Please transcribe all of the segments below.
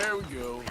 There we go.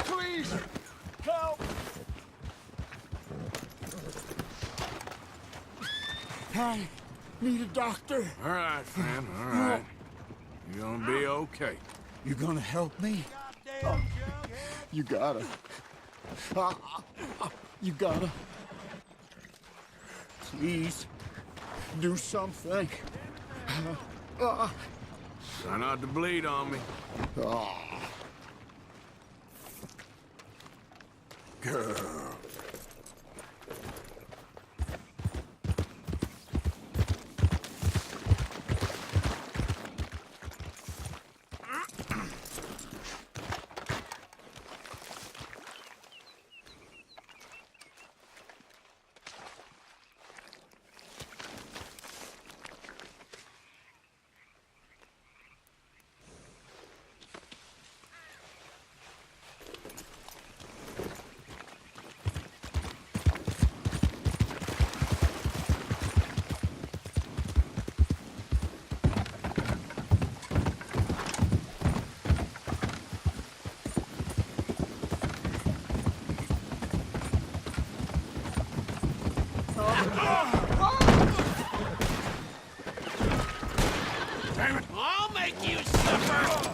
Please, help! I need a doctor. All right, friend, all right. You're gonna be okay. You gonna help me? You gotta. You gotta. Please, do something. Try not to bleed on me. Girl. Damn it! I'll make you suffer!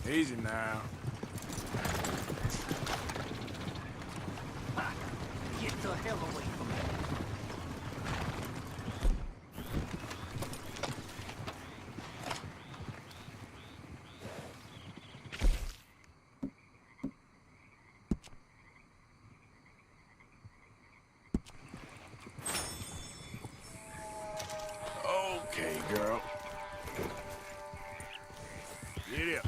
Easy now. Get the hell away from me. Okay, girl. Get up.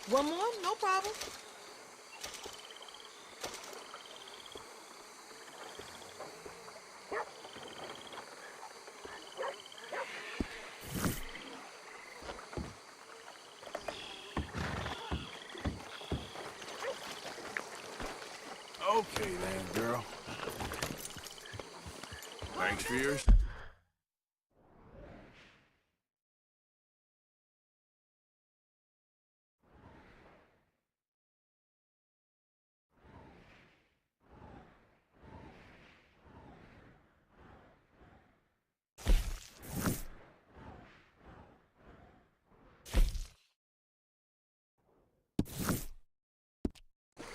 One more? No problem. Okay then, girl. Thanks for yours.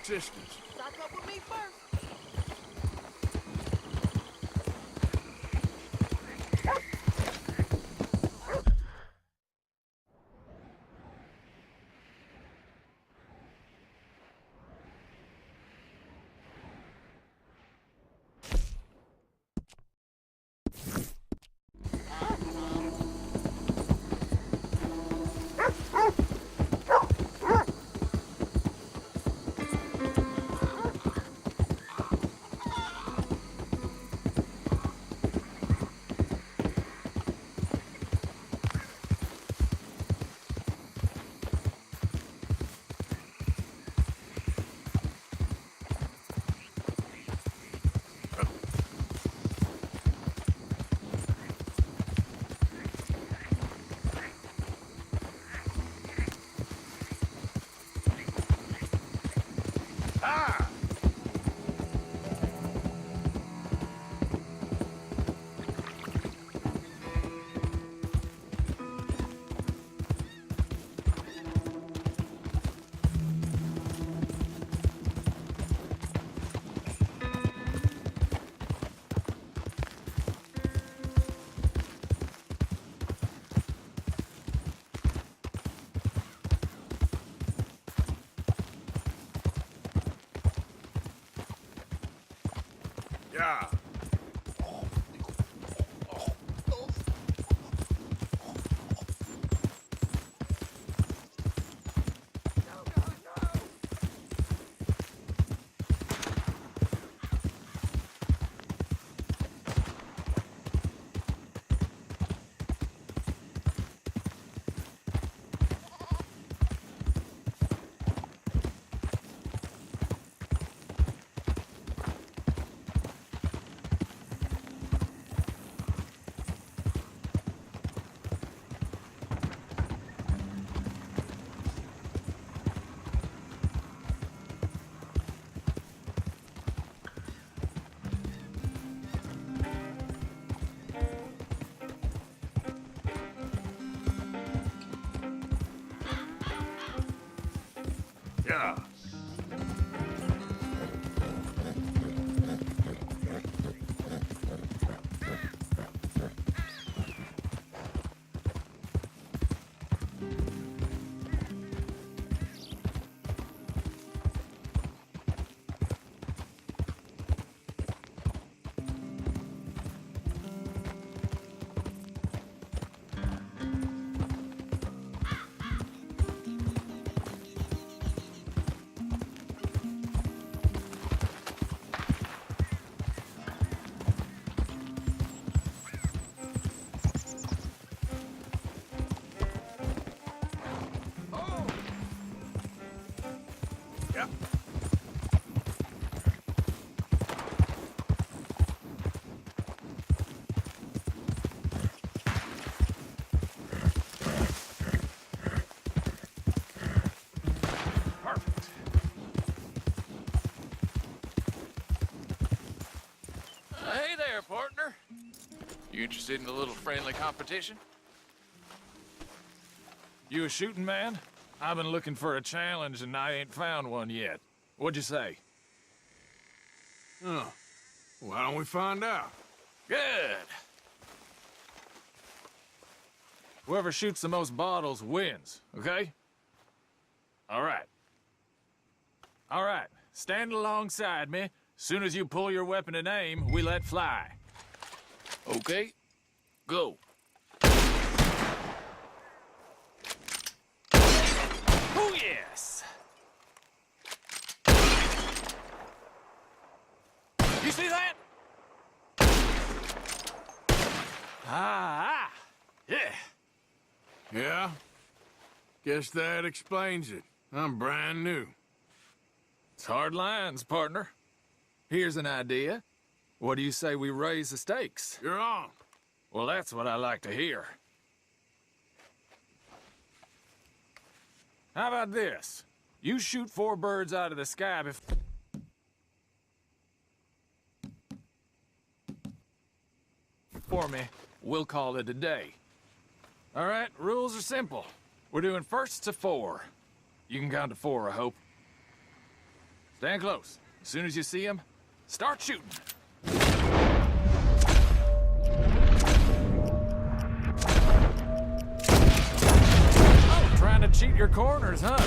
Sisters. Stock up with me first. Yeah. Yeah. Yeah. Perfect. Hey there, partner. You interested in a little friendly competition? You a shooting man? I've been looking for a challenge and I ain't found one yet. What'd you say? Huh. Why don't we find out? Good. Whoever shoots the most bottles wins, okay? All right. All right, stand alongside me. Soon as you pull your weapon and aim, we let fly. Okay, go. Oh, yes! You see that? Ah, yeah. Yeah? Guess that explains it. I'm brand new. It's hard lines, partner. Here's an idea. What do you say we raise the stakes? You're on. Well, that's what I like to hear. How about this? You shoot 4 birds out of the sky for me. We'll call it a day. All right, rules are simple. We're doing firsts to 4. You can count to 4, I hope. Stand close. As soon as you see him, start shooting. Oh, trying to cheat your corners, huh?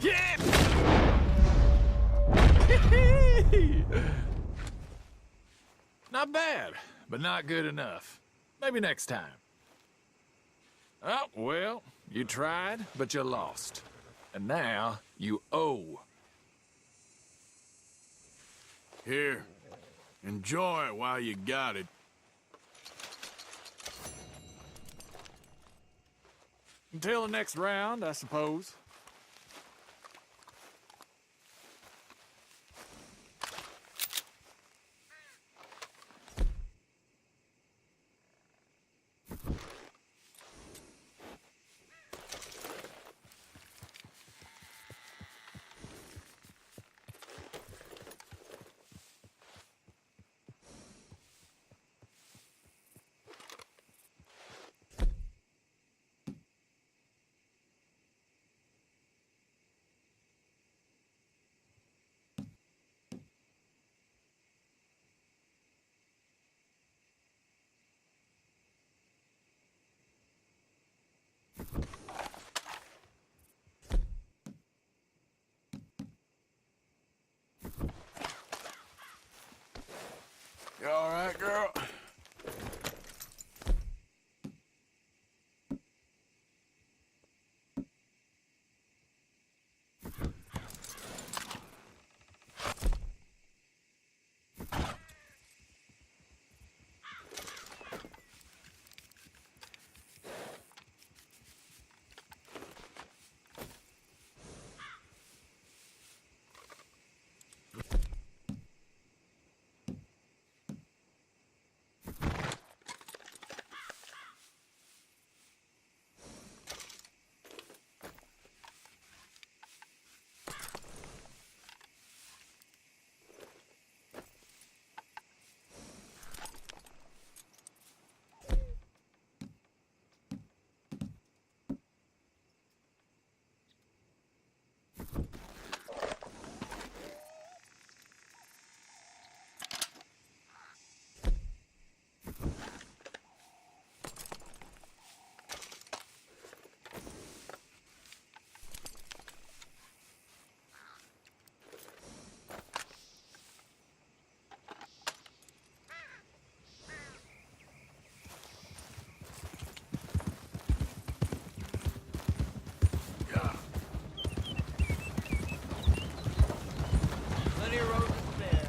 Yeah! Not bad, but not good enough. Maybe next time. Oh, well, you tried, but you lost. And now you owe. Here. Enjoy it while you got it. Until the next round, I suppose. You all right, girl? Plenty of road to spare.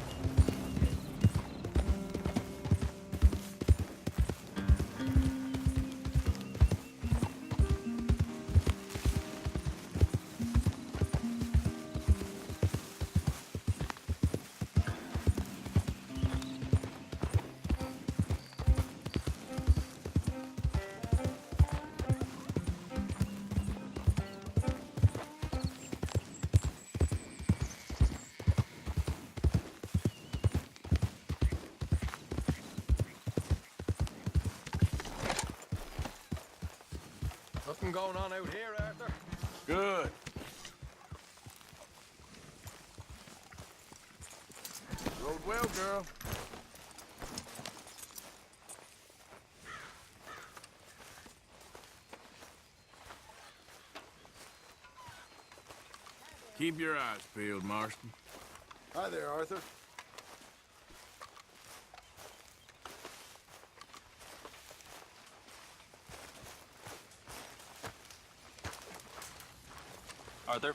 Nothing going on out here, Arthur? Good. Rode well, girl. Keep your eyes peeled, Marston. Hi there, Arthur. Arthur?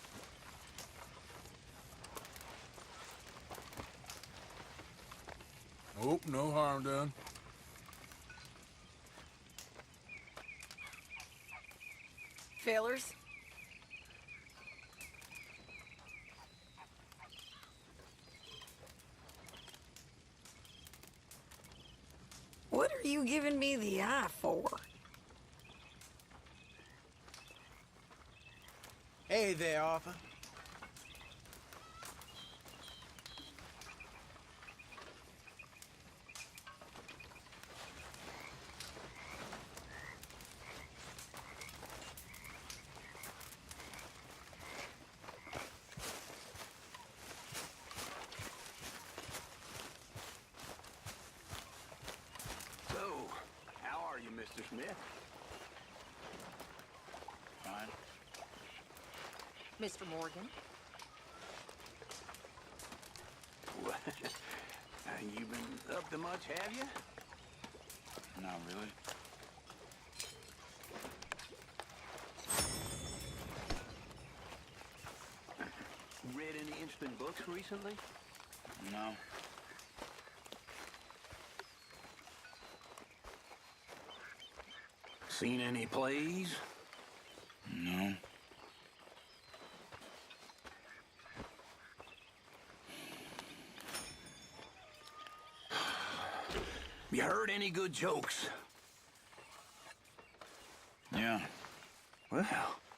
Hope no harm done. Fellers, what are you giving me the eye for? Hey there, Arthur. So, how are you, Mr. Smith? Fine. Mr. Morgan? Well, you been up to much, have you? Not really. Read any interesting books recently? No. Seen any plays? No. You heard any good jokes? Yeah. Well,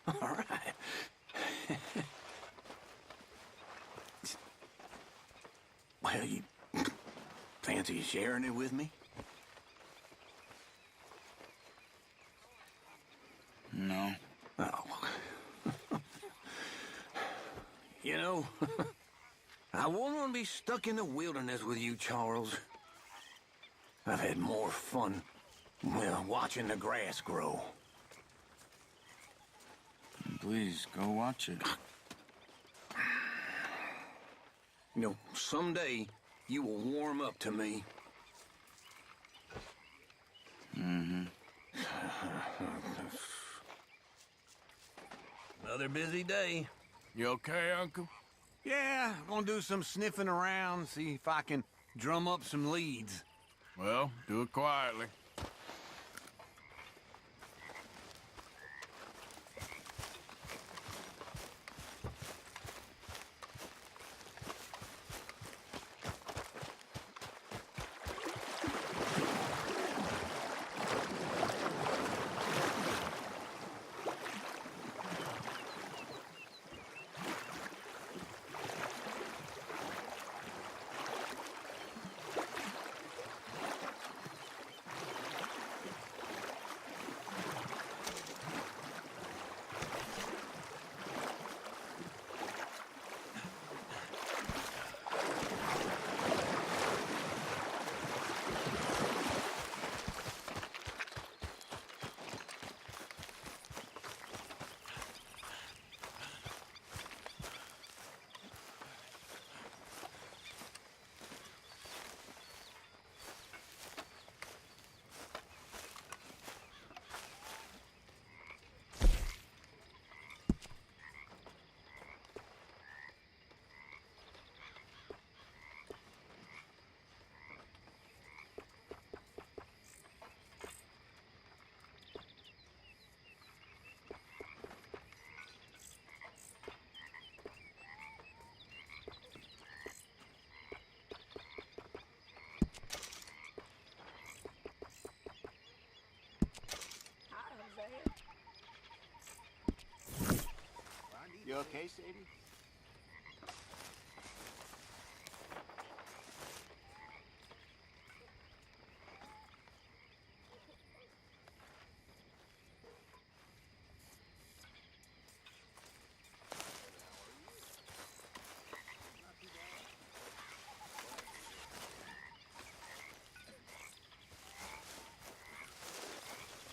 all right. Well, you fancy sharing it with me? No. Oh. You know, I wouldn't want to be stuck in the wilderness with you, Charles. I've had more fun, well, watching the grass grow. Please, go watch it. You know, someday you will warm up to me. Mm-hmm. Another busy day. You okay, Uncle? Yeah, gonna do some sniffing around, see if I can drum up some leads. Well, do it quietly. You okay, Sadie?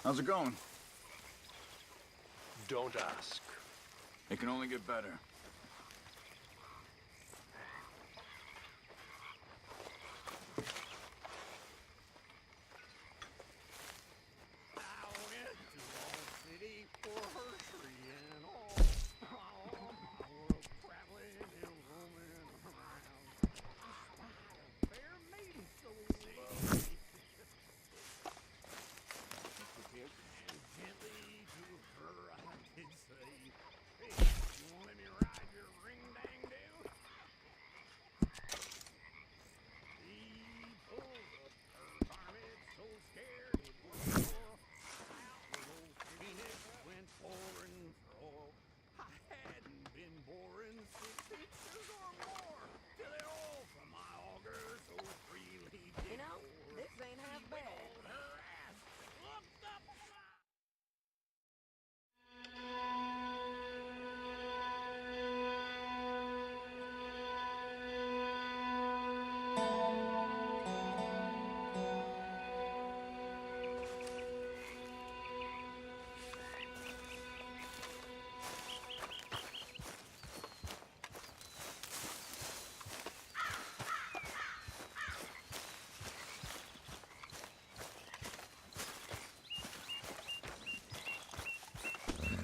How's it going? Don't ask. It can only get better. You know, this ain't half bad.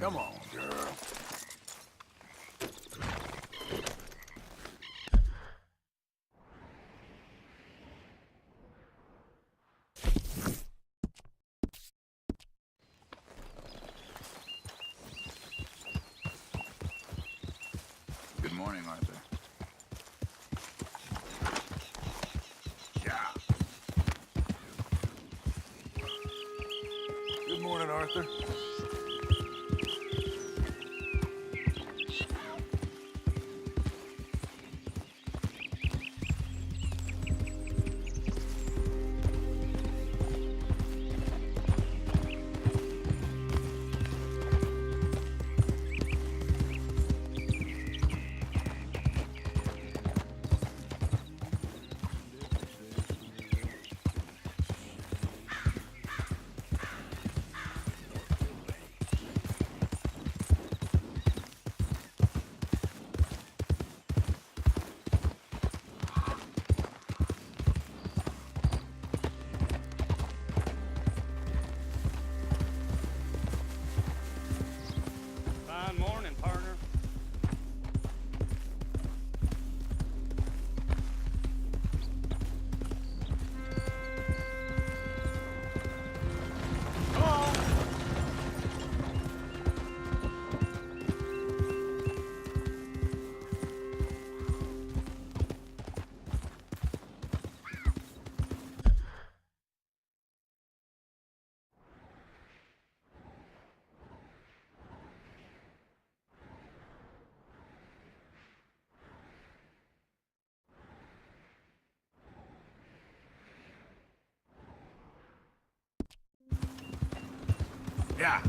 Come on, girl. Good morning, Arthur. Yeah. Good morning, Arthur. Fine morning, partner. Yeah.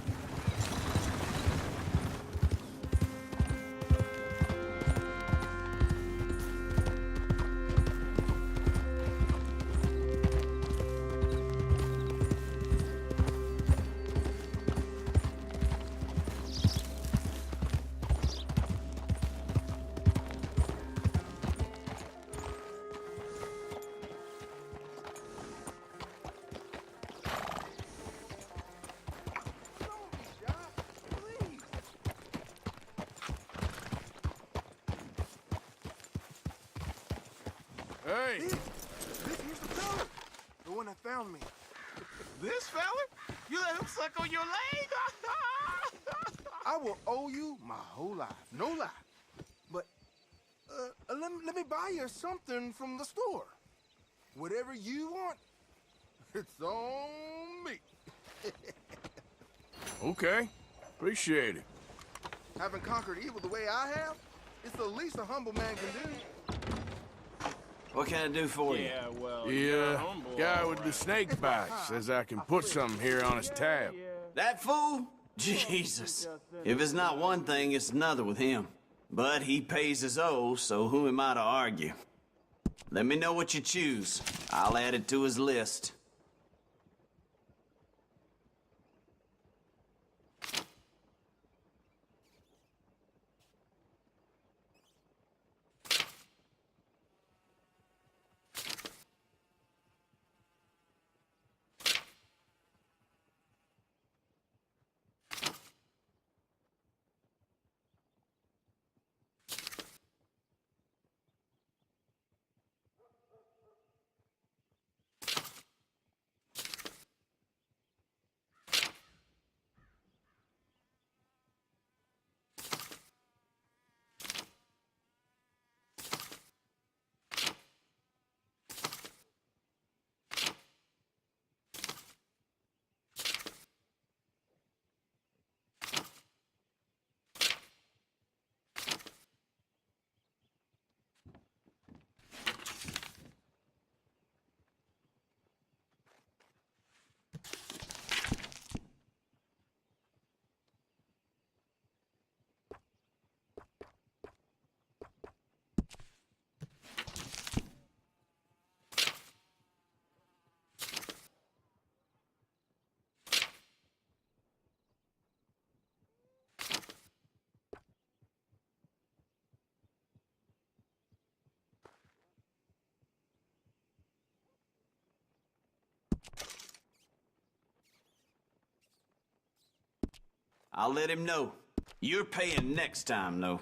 Hey! This here's the fella. The one that found me. This fella? You let him suck on your leg? I will owe you my whole life. No lie. But, let me buy you something from the store. Whatever you want, it's on me. Okay. Appreciate it. Having conquered evil the way I have, it's the least a humble man can do. What can I do for you? Yeah, well, The guy with the snake bite says I can put something here on his tab. That fool? Jesus. If it's not one thing, it's another with him. But he pays his owe, so who am I to argue? Let me know what you choose. I'll add it to his list. I'll let him know. You're paying next time, though.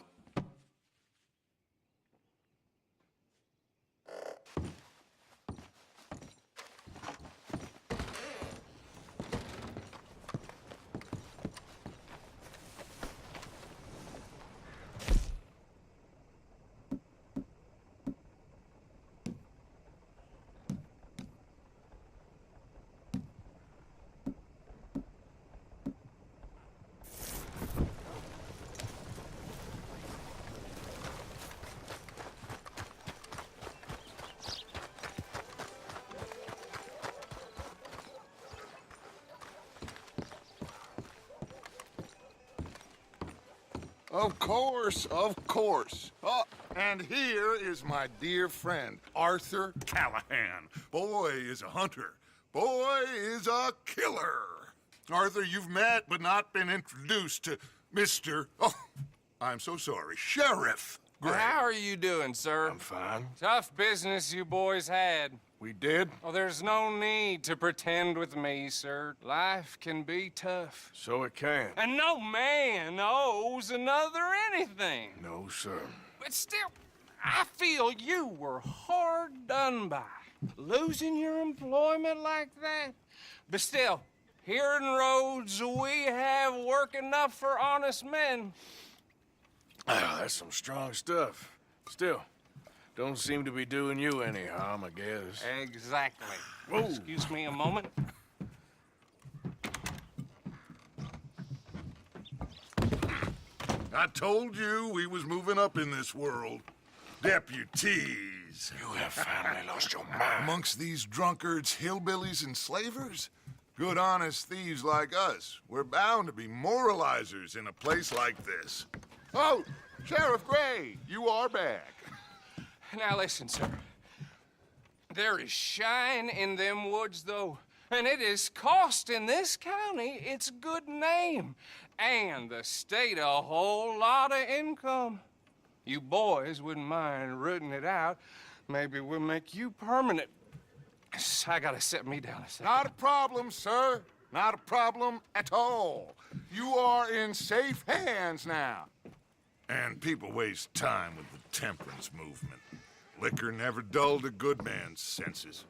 Of course, of course. Oh, and here is my dear friend, Arthur Callahan. Boy is a hunter. Boy is a killer. Arthur, you've met but not been introduced to Mr. Oh, I'm so sorry, Sheriff Gray. How are you doing, sir? I'm fine. Tough business you boys had. We did? Oh, there's no need to pretend with me, sir. Life can be tough. So it can. And no man owes another anything. No, sir. But still, I feel you were hard done by. Losing your employment like that. But still, here in Rhodes, we have work enough for honest men. Ah, that's some strong stuff. Still, don't seem to be doing you any harm, I guess. Exactly. Whoa. Excuse me a moment. I told you we was moving up in this world. Deputies. You have finally lost your mind. Amongst these drunkards, hillbillies, and slavers? Good, honest thieves like us. We're bound to be moralizers in a place like this. Oh, Sheriff Gray, you are back. Now listen, sir. There is shine in them woods, though, and it is costing this county its good name and the state a whole lot of income. You boys wouldn't mind rooting it out. Maybe we'll make you permanent. I gotta set me down a second. Not a problem, sir. Not a problem at all. You are in safe hands now. And people waste time with the temperance movement. Liquor never dulled a good man's senses.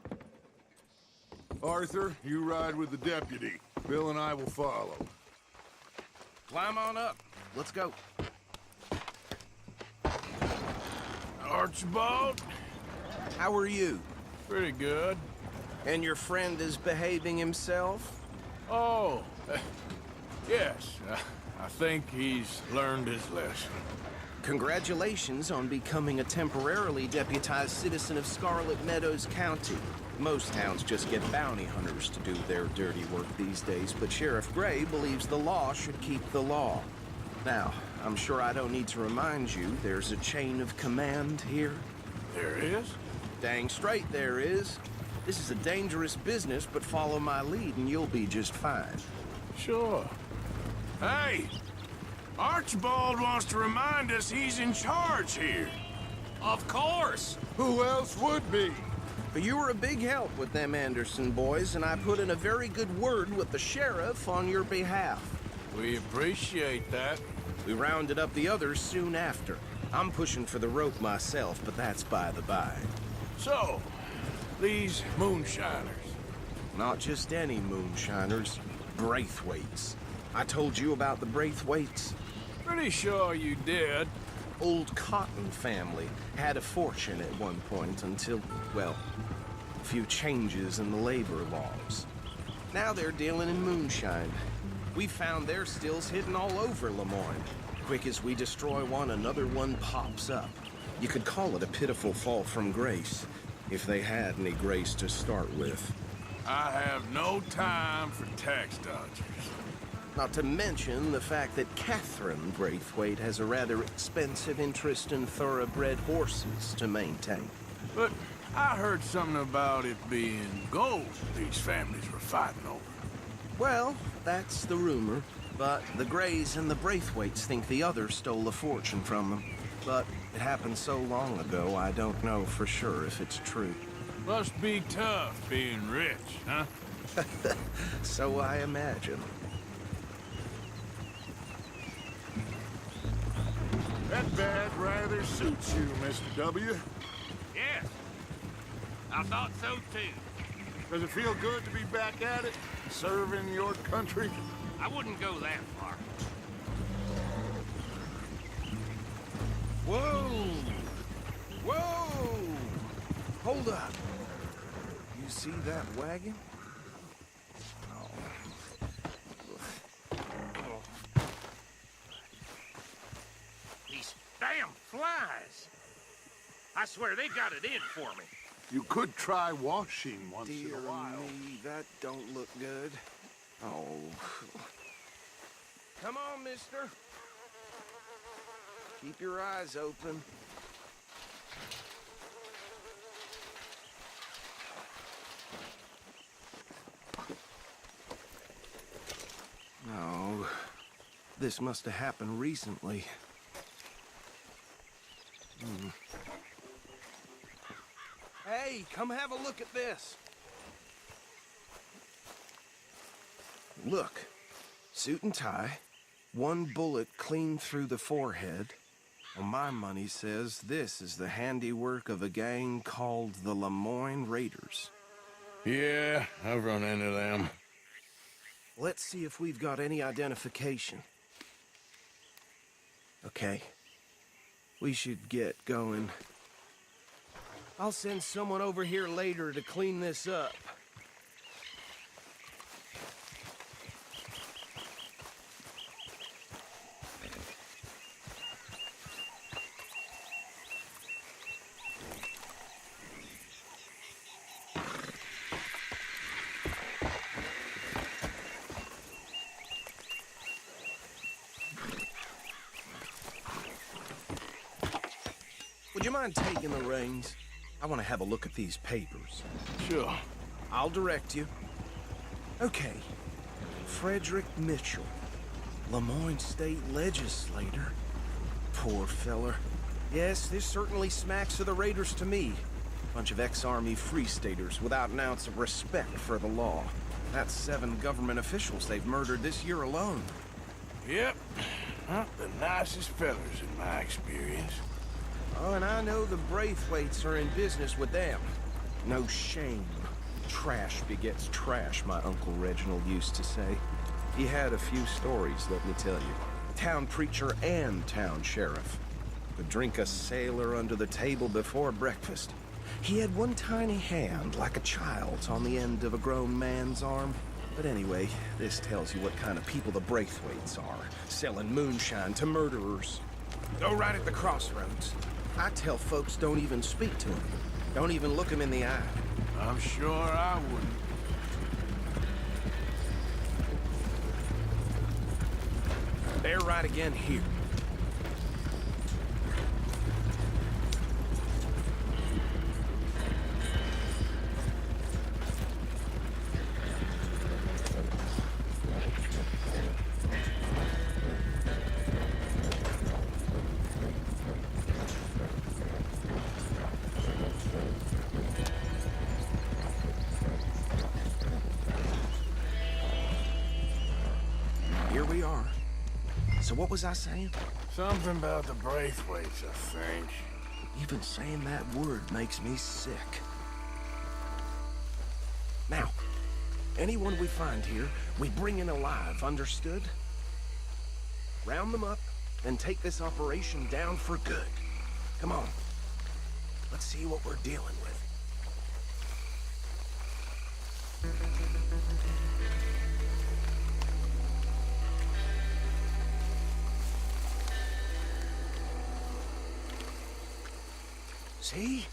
Arthur, you ride with the deputy. Bill and I will follow. Climb on up. Let's go. Archibald? How are you? Pretty good. And your friend is behaving himself? Oh, yes. I think he's learned his lesson. Congratulations on becoming a temporarily deputized citizen of Scarlet Meadows County. Most towns just get bounty hunters to do their dirty work these days, but Sheriff Gray believes the law should keep the law. Now, I'm sure I don't need to remind you there's a chain of command here. There is? Dang straight there is. This is a dangerous business, but follow my lead and you'll be just fine. Sure. Hey! Archibald wants to remind us he's in charge here. Of course. Who else would be? But you were a big help with them Anderson boys, and I put in a very good word with the sheriff on your behalf. We appreciate that. We rounded up the others soon after. I'm pushing for the rope myself, but that's by the by. So, these moonshiners. Not just any moonshiners, Braithwaites. I told you about the Braithwaites? Pretty sure you did. Old Cotton family had a fortune at one point until, well, a few changes in the labor laws. Now they're dealing in moonshine. We found their stills hidden all over Lemoyne. Quick as we destroy one, another one pops up. You could call it a pitiful fall from grace, if they had any grace to start with. I have no time for tax dodgers. Not to mention the fact that Catherine Braithwaite has a rather expensive interest in thoroughbred horses to maintain. But I heard something about it being gold these families were fighting over. Well, that's the rumor. But the Grays and the Braithwaites think the other stole a fortune from them. But it happened so long ago, I don't know for sure if it's true. Must be tough being rich, huh? So I imagine. That badge rather suits you, Mr. W. Yes. I thought so too. Does it feel good to be back at it, serving your country? I wouldn't go that far. Whoa! Whoa! Hold up. You see that wagon? These damn flies. I swear they got it in for me. You could try washing once in Dear a while. me, that don't look good. Oh. Come on, mister. Keep your eyes open. No. This must have happened recently. Hey, come have a look at this. Look. Suit and tie. One bullet clean through the forehead. Well, my money says this is the handiwork of a gang called the Lemoyne Raiders. Yeah, I've run into them. Let's see if we've got any identification. Okay. We should get going. I'll send someone over here later to clean this up. Would you mind taking the reins? I want to have a look at these papers. Sure. I'll direct you. Okay. Frederick Mitchell, Lemoyne State Legislator. Poor feller. Yes, this certainly smacks of the Raiders to me. Bunch of ex-Army Free Staters without an ounce of respect for the law. That's 7 government officials they've murdered this year alone. Yep. Not the nicest fellas in my experience. Oh, and I know the Braithwaites are in business with them. No shame. Trash begets trash, my Uncle Reginald used to say. He had a few stories, let me tell you. Town preacher and town sheriff. Could drink a sailor under the table before breakfast. He had one tiny hand, like a child's, on the end of a grown man's arm. But anyway, this tells you what kind of people the Braithwaites are. Selling moonshine to murderers. Go right at the crossroads. I tell folks don't even speak to him. Don't even look him in the eye. I'm sure I wouldn't. They're right again here. Here we are. So what was I saying? Something about the Braithwaites, I think. Even saying that word makes me sick. Now, anyone we find here, we bring in alive, understood? Round them up, and take this operation down for good. Come on. Let's see what we're dealing with. See?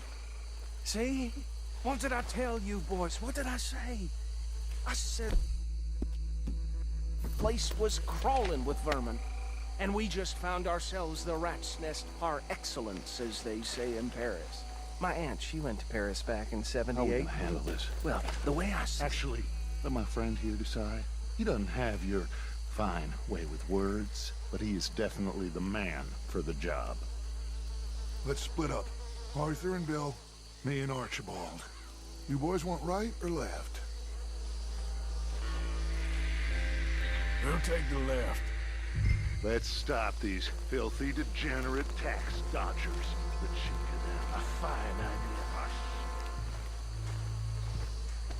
See? What did I tell you, boys? What did I say? I said the place was crawling with vermin. And we just found ourselves the rat's nest par excellence, as they say in Paris. My aunt, she went to Paris back in '78. How are we gonna handle this? Well, the way I see... Actually, let my friend here decide. He doesn't have your fine way with words, but he is definitely the man for the job. Let's split up. Arthur and Bill, me and Archibald. You boys want right or left? We'll take the left. Let's stop these filthy, degenerate tax dodgers. The chicken and a fine idea.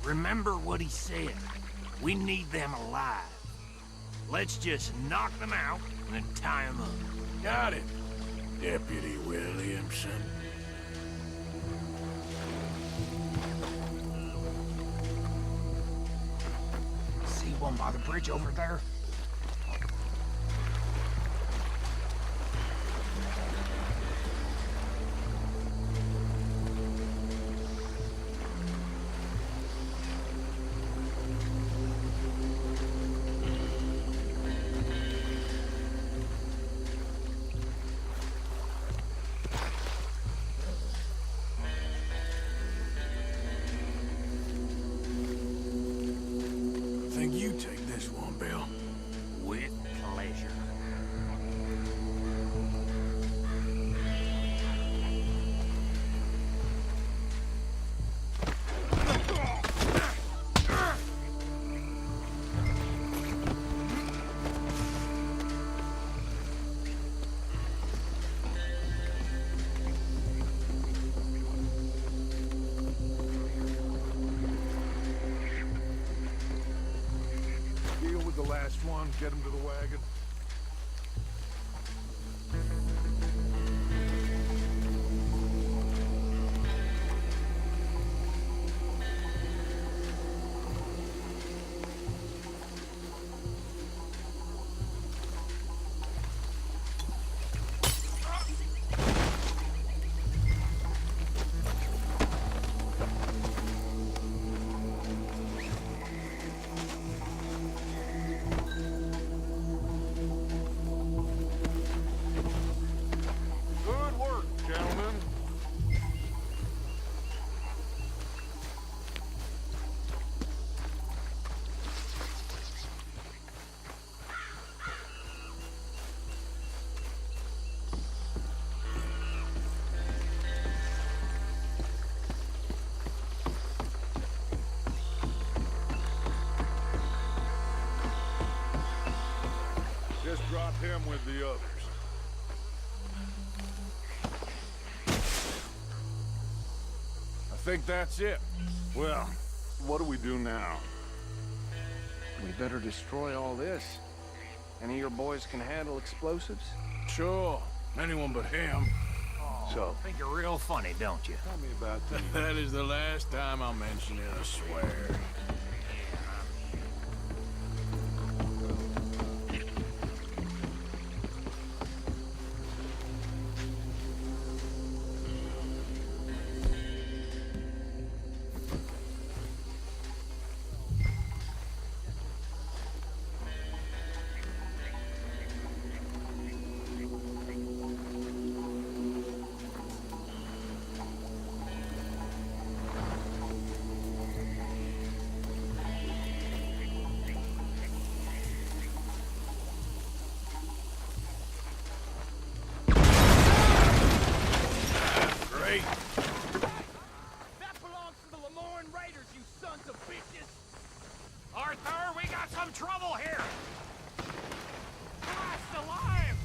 Remember what he said. We need them alive. Let's just knock them out and then tie them up. Got it, Deputy Williamson. See one by the bridge over there? I think you take this one, Bill. With pleasure. Deal with the last one, get him to the wagon. Good work, gentlemen. Just drop him with the others. I think that's it. Well, what do we do now? We better destroy all this. Any of your boys can handle explosives? Sure. Anyone but him. So, Think you're real funny, don't you? tell me about the... That is the last time I'll mention it, I swear. Great. That belongs to the Lemoyne Raiders, you sons of bitches! Arthur, we got some trouble here! Christ alive!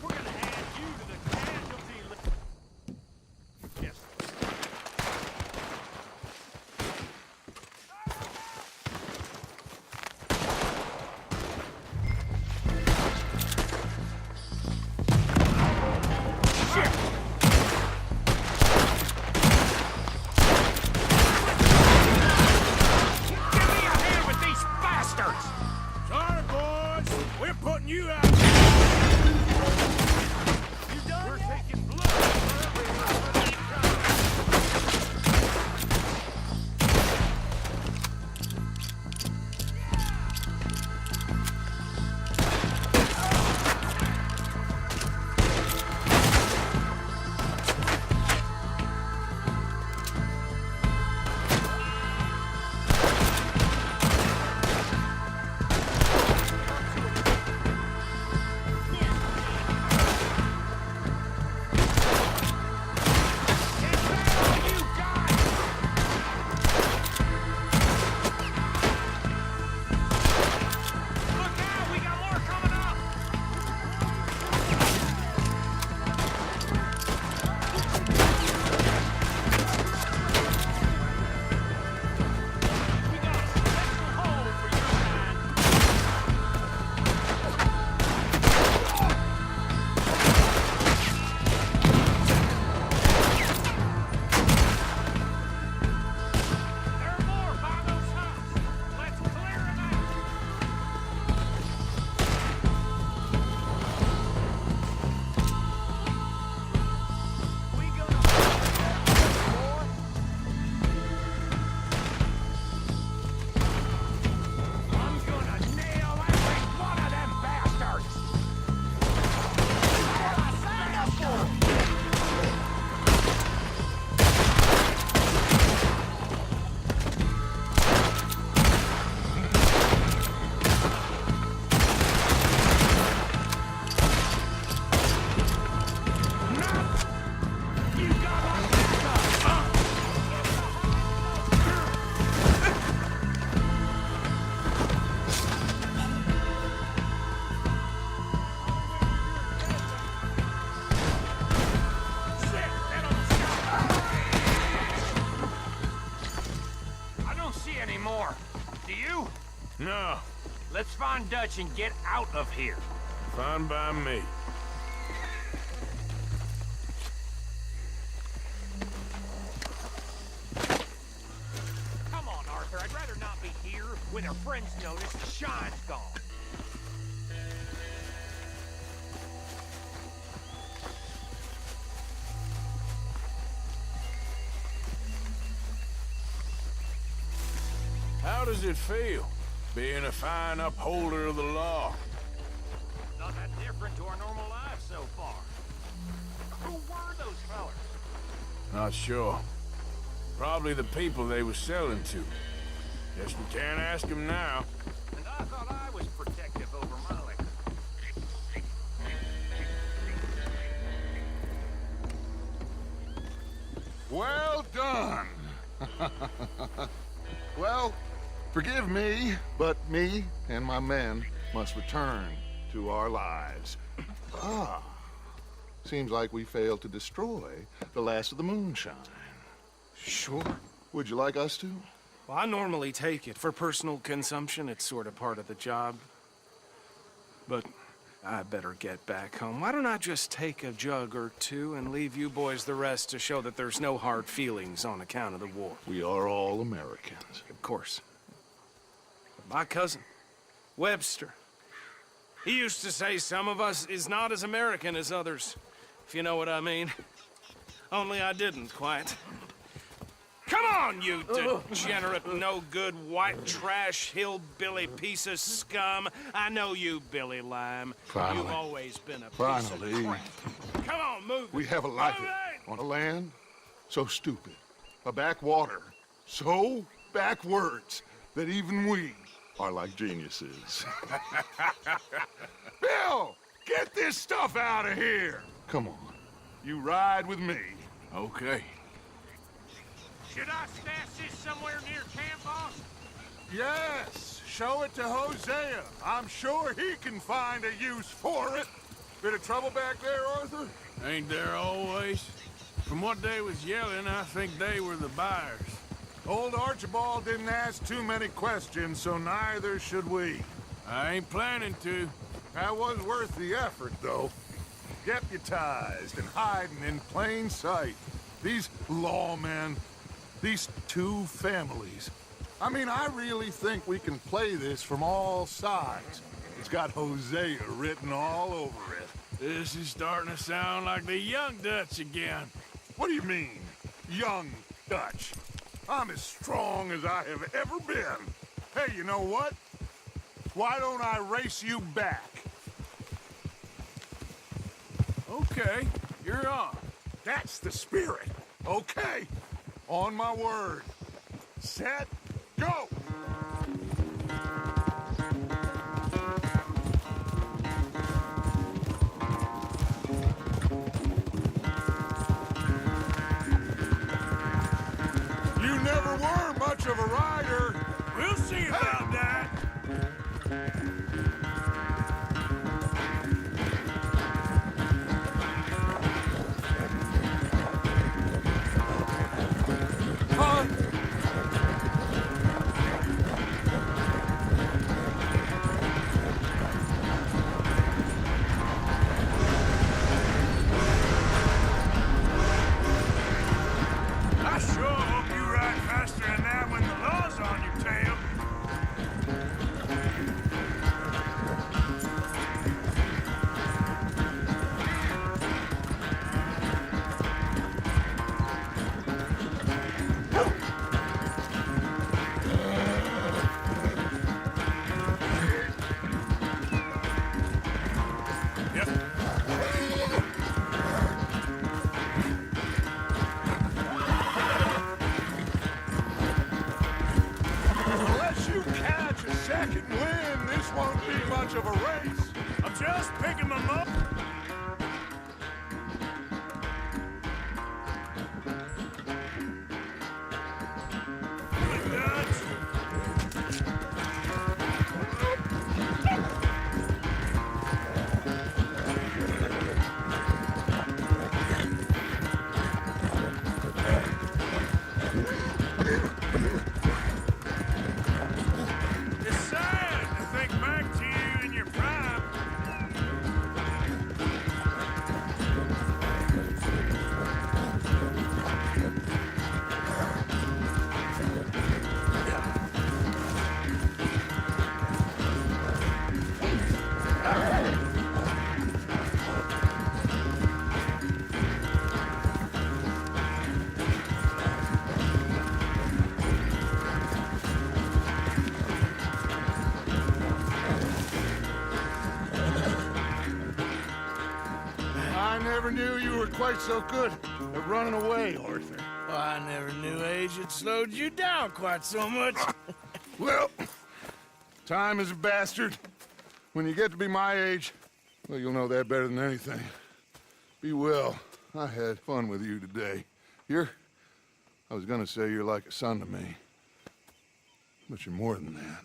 We're gonna add you to the casualty list. Yes. No, Let's find Dutch and get out of here. fine by me. Come on, Arthur. I'd rather not be here when our friends notice the shine's gone. How does it feel, being a fine upholder of the law? Not that different to our normal lives so far. Who were those fellas? Not sure. Probably the people they were selling to. Guess we can't ask them now. And I thought I was protective over my liquor. Well done. Well, forgive me, but me and my men must return to our lives. Ah, seems like we failed to destroy the last of the moonshine. Sure. Would you like us to? Well, I normally take it. For personal consumption, it's sort of part of the job. But I better get back home. Why don't I just take a jug or two and leave you boys the rest to show that there's no hard feelings on account of the war? We are all Americans. Of course. But my cousin, Webster, he used to say some of us is not as American as others, if you know what I mean. Only I didn't quite. Come on, you degenerate, no-good, white trash, hillbilly piece of scum. I know you, Billy Lime. Finally. You've always been a piece Finally. of crap. Come on, move. We have a life Move it! on a land so stupid, a backwater so backwards that even we are like geniuses. Bill, get this stuff out of here. Come on, you ride with me. Okay. Should I stash this somewhere near camp, boss? Yes, show it to Hosea. I'm sure he can find a use for it. Bit of trouble back there, Arthur? Ain't there always? From what they was yelling, I think they were the buyers. Old Archibald didn't ask too many questions, so neither should we. I ain't planning to. That was worth the effort, though. Deputized and hiding in plain sight. These lawmen, these two families. I mean, I really think we can play this from all sides. It's got Hosea written all over it. This is starting to sound like the young Dutch again. What do you mean, young Dutch? I'm as strong as I have ever been. Hey, you know what? Why don't I race you back? Okay, you're on. That's the spirit. Okay, on my word. Set, go! You never were much of a rider. We'll see about that. I sure hope you ride faster than that when the law's on your tail. Unless you catch a second wind, this won't be much of a race. I'm just picking them up. Yes, sir! never knew you were quite so good at running away, Arthur. Well, I never knew age had slowed you down quite so much. Well, time is a bastard. When you get to be my age, well, you'll know that better than anything. Be well. I had fun with you today. I was gonna say you're like a son to me. But you're more than that.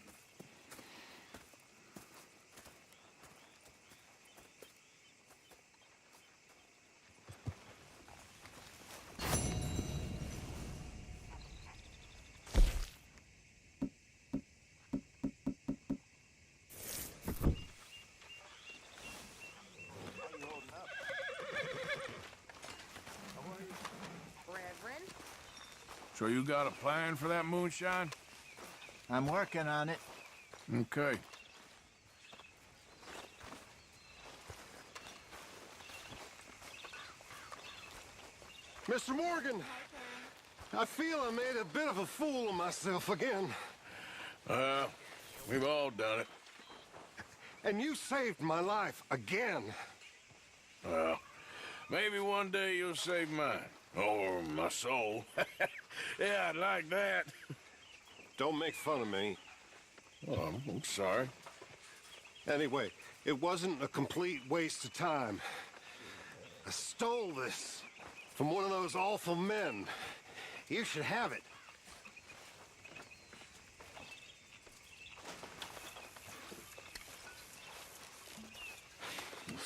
So you got a plan for that moonshine? I'm working on it. Okay. Mr. Morgan, I feel I made a bit of a fool of myself again. We've all done it. And you saved my life again. Well, maybe one day you'll save mine. Or my soul. Yeah, I'd like that. Don't make fun of me. Oh, I'm sorry. Anyway, it wasn't a complete waste of time. I stole this from one of those awful men. You should have it.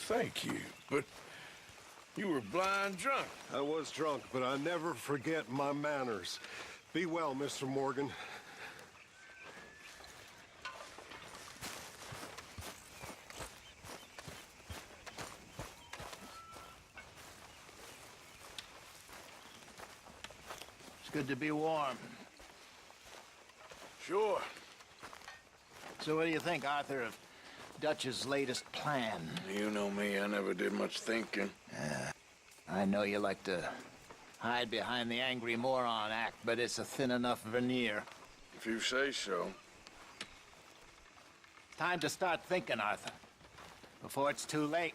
Thank you, but you were blind drunk. I was drunk, but I never forget my manners. Be well, Mr. Morgan. It's good to be warm. Sure. So what do you think, Arthur, of Dutch's latest plan? You know me, I never did much thinking. I know you like to hide behind the angry moron act, but it's a thin enough veneer. If you say so. Time to start thinking, Arthur, before it's too late.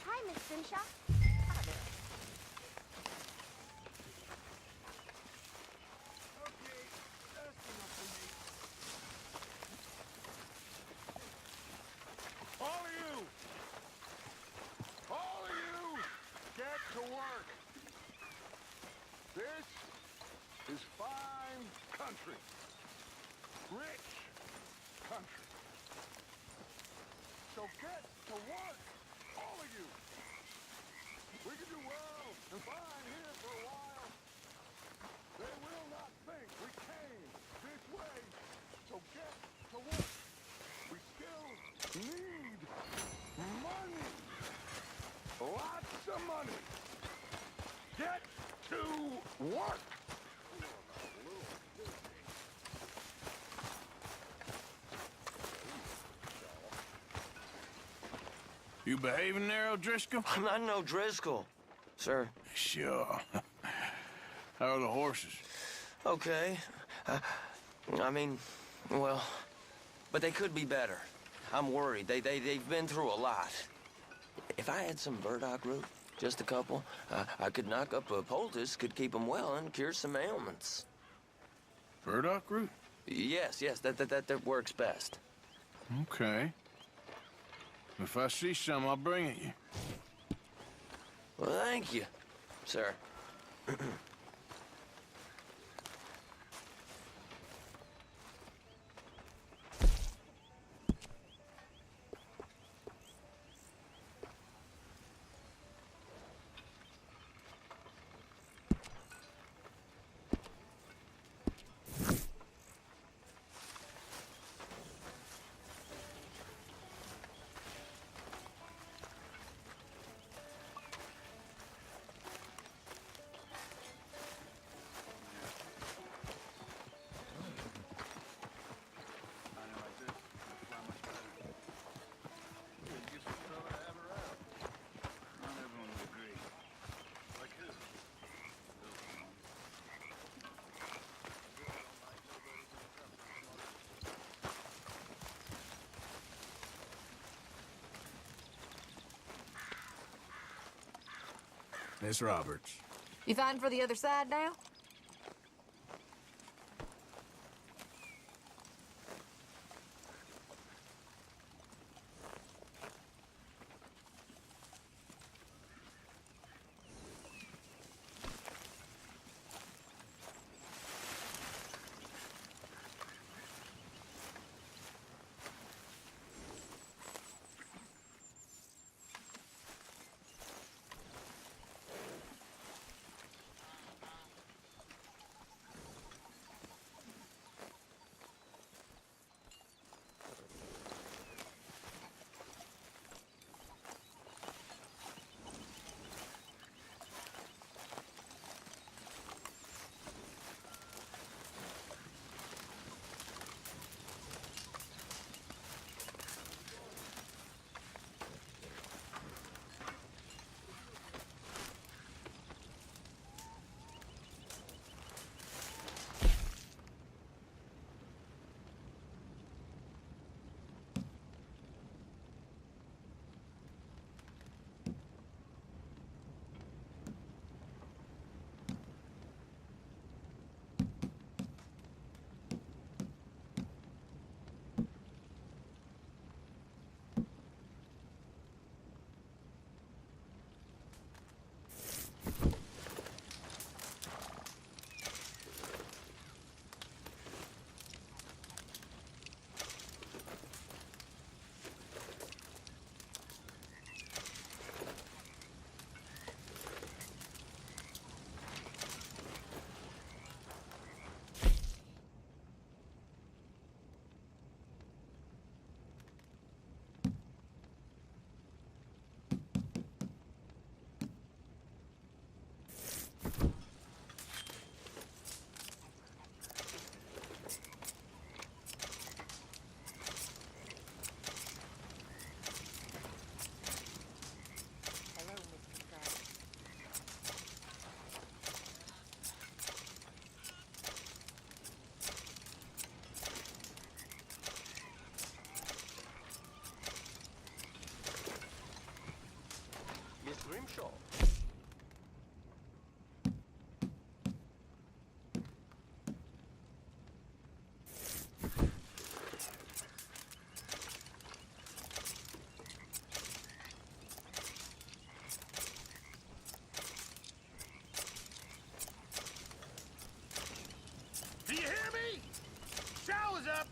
Hi, Miss Simshaw. All of you, get to work. This is fine country. Rich country. So get to work, all of you. We can do well and fine here for a while. They will not think we came this way. So get to work. We still need money. Lots of money. Get to work. You behaving there, O'Driscoll? I'm not no Driscoll, sir. Sure. How are the horses? Okay. I mean, well, but they could be better. I'm worried. They've been through a lot. If I had some burdock root, just a couple, I could knock up a poultice, could keep them well and cure some ailments. Burdock root? Yes, that works best. Okay. If I see some, I'll bring it you. Well, thank you, sir. Miss Roberts. You fighting for the other side now? Grimshaw. Do you hear me? Shower's up!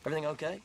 Everything okay?